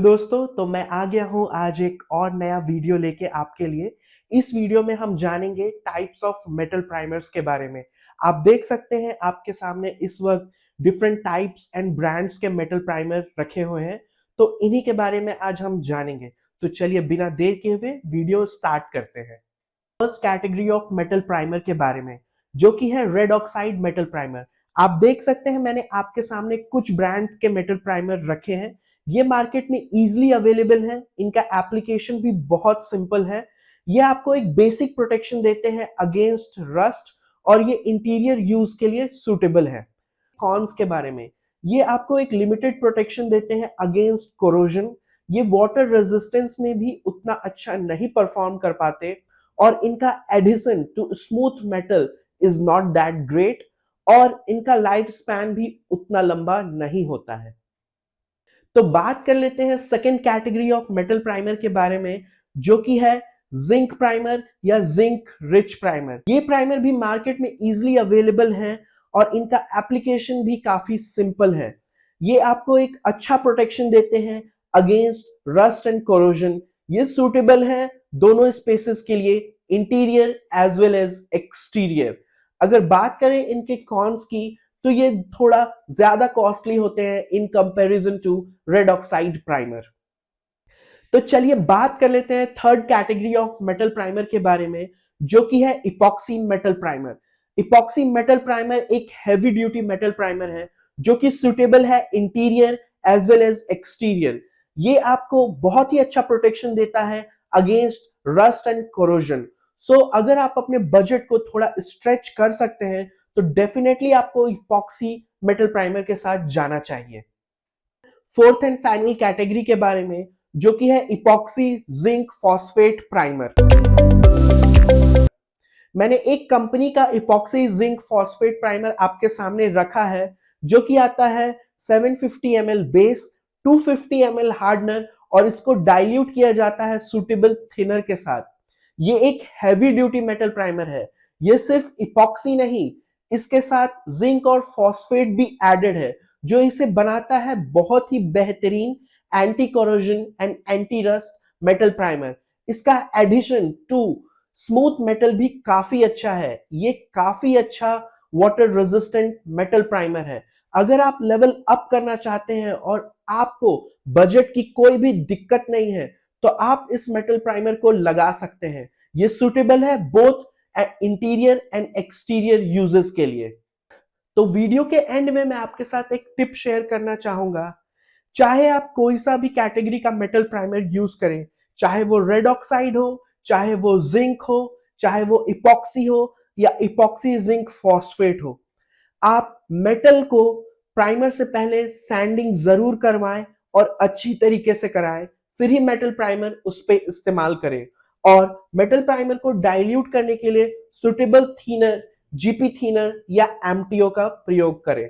दोस्तों, तो मैं आ गया हूं आज एक और नया वीडियो लेके आपके लिए। इस वीडियो में हम जानेंगे टाइप्स ऑफ मेटल प्राइमर्स के बारे में। आप देख सकते हैं आपके सामने इस वक्त डिफरेंट टाइप्स एंड ब्रांड्स के मेटल प्राइमर रखे हुए हैं, तो इन्हीं के बारे में आज हम जानेंगे। तो चलिए बिना देर किए हुए वीडियो स्टार्ट करते हैं। First category of metal primer के बारे में, जो कि है रेड ऑक्साइड मेटल प्राइमर। आप देख सकते हैं मैंने आपके सामने कुछ ब्रांड्स के मेटल प्राइमर रखे हैं। ये मार्केट में इजीली अवेलेबल है, इनका एप्लीकेशन भी बहुत सिंपल है। ये आपको एक बेसिक प्रोटेक्शन देते हैं अगेंस्ट रस्ट और ये इंटीरियर यूज के लिए सूटेबल है। कॉन्स के बारे में, ये आपको एक लिमिटेड प्रोटेक्शन देते हैं अगेंस्ट कोरोजन। ये वाटर रेजिस्टेंस में भी उतना अच्छा नहीं परफॉर्म कर पाते और इनका addition to smooth metal is not that great और इनका लाइफ स्पैन भी उतना लंबा नहीं होता है। तो बात कर लेते हैं second category of metal primer के बारे में, जो कि है जिंक प्राइमर या जिंक रिच प्राइमर। ये प्राइमर भी मार्केट में इजीली अवेलेबल है और इनका एप्लीकेशन भी काफी सिंपल है। ये आपको एक अच्छा प्रोटेक्शन देते हैं अगेंस्ट रस्ट एंड कोरोजन। ये सूटेबल है दोनों स्पेसेस के लिए, interior as well as exterior. अगर बात करें इनके कॉन्स की, तो ये थोड़ा ज्यादा कॉस्टली होते हैं in comparison to red oxide primer. तो चलिए बात कर लेते हैं third category of metal primer के बारे में, जो कि है epoxy metal primer. Epoxy metal primer एक हैवी ड्यूटी मेटल प्राइमर है जो कि सुटेबल है interior as well as exterior. ये आपको बहुत ही अच्छा प्रोटेक्शन देता है against rust and corrosion. So अगर आप अपने बजट को थोड़ा स्ट्रेच कर सकते हैं तो डेफिनेटली आपको इपॉक्सी मेटल प्राइमर के साथ जाना चाहिए। फोर्थ एंड फाइनल कैटेगरी के बारे में, जो कि है इपॉक्सी जिंक फॉस्फेट प्राइमर। मैंने एक कंपनी का इपॉक्सी जिंक फॉस्फेट प्राइमर आपके सामने रखा है, जो कि आता है 750 ml बेस, 250 ml हार्डनर और इसको डाइल्यूट किया जाता है सुटेबल थिनर के साथ। ये एक हैवी ड्यूटी मेटल प्राइमर है। ये सिर्फ इपॉक्सी नहीं, इसके साथ जिंक और फॉस्फेट भी एडेड है, जो इसे बनाता है बहुत ही बेहतरीन anti corrosion and anti rust metal primer. इसका एडिशन टू स्मूथ मेटल भी काफी अच्छा है। ये काफी अच्छा वाटर रेजिस्टेंट मेटल प्राइमर है। अगर आप लेवल अप करना चाहते हैं और आपको बजट की कोई भी दिक्कत नहीं है, तो आप इस मेटल प्राइमर को लगा सकते हैं। ये सुटेबल है both interior and exterior uses के लिए। तो वीडियो के एंड में मैं आपके साथ एक टिप शेयर करना चाहूंगा। चाहे आप कोई सा भी कैटेगरी का मेटल प्राइमर यूज करें, चाहे वो रेड ऑक्साइड हो, चाहे वो जिंक हो, चाहे वो इपॉक्सी हो या इपॉक्सी जिंक फॉस्फेट हो, आप मेटल को प्राइमर से पहले सैंडिंग जरूर करवाएं और अच्छी तरीके से कराएं, फिर ही मेटल प्राइमर उस पर इस्तेमाल करें। और मेटल प्राइमर को डाइल्यूट करने के लिए सुटेबल थिनर, जीपी थिनर या एमटीओ का प्रयोग करें।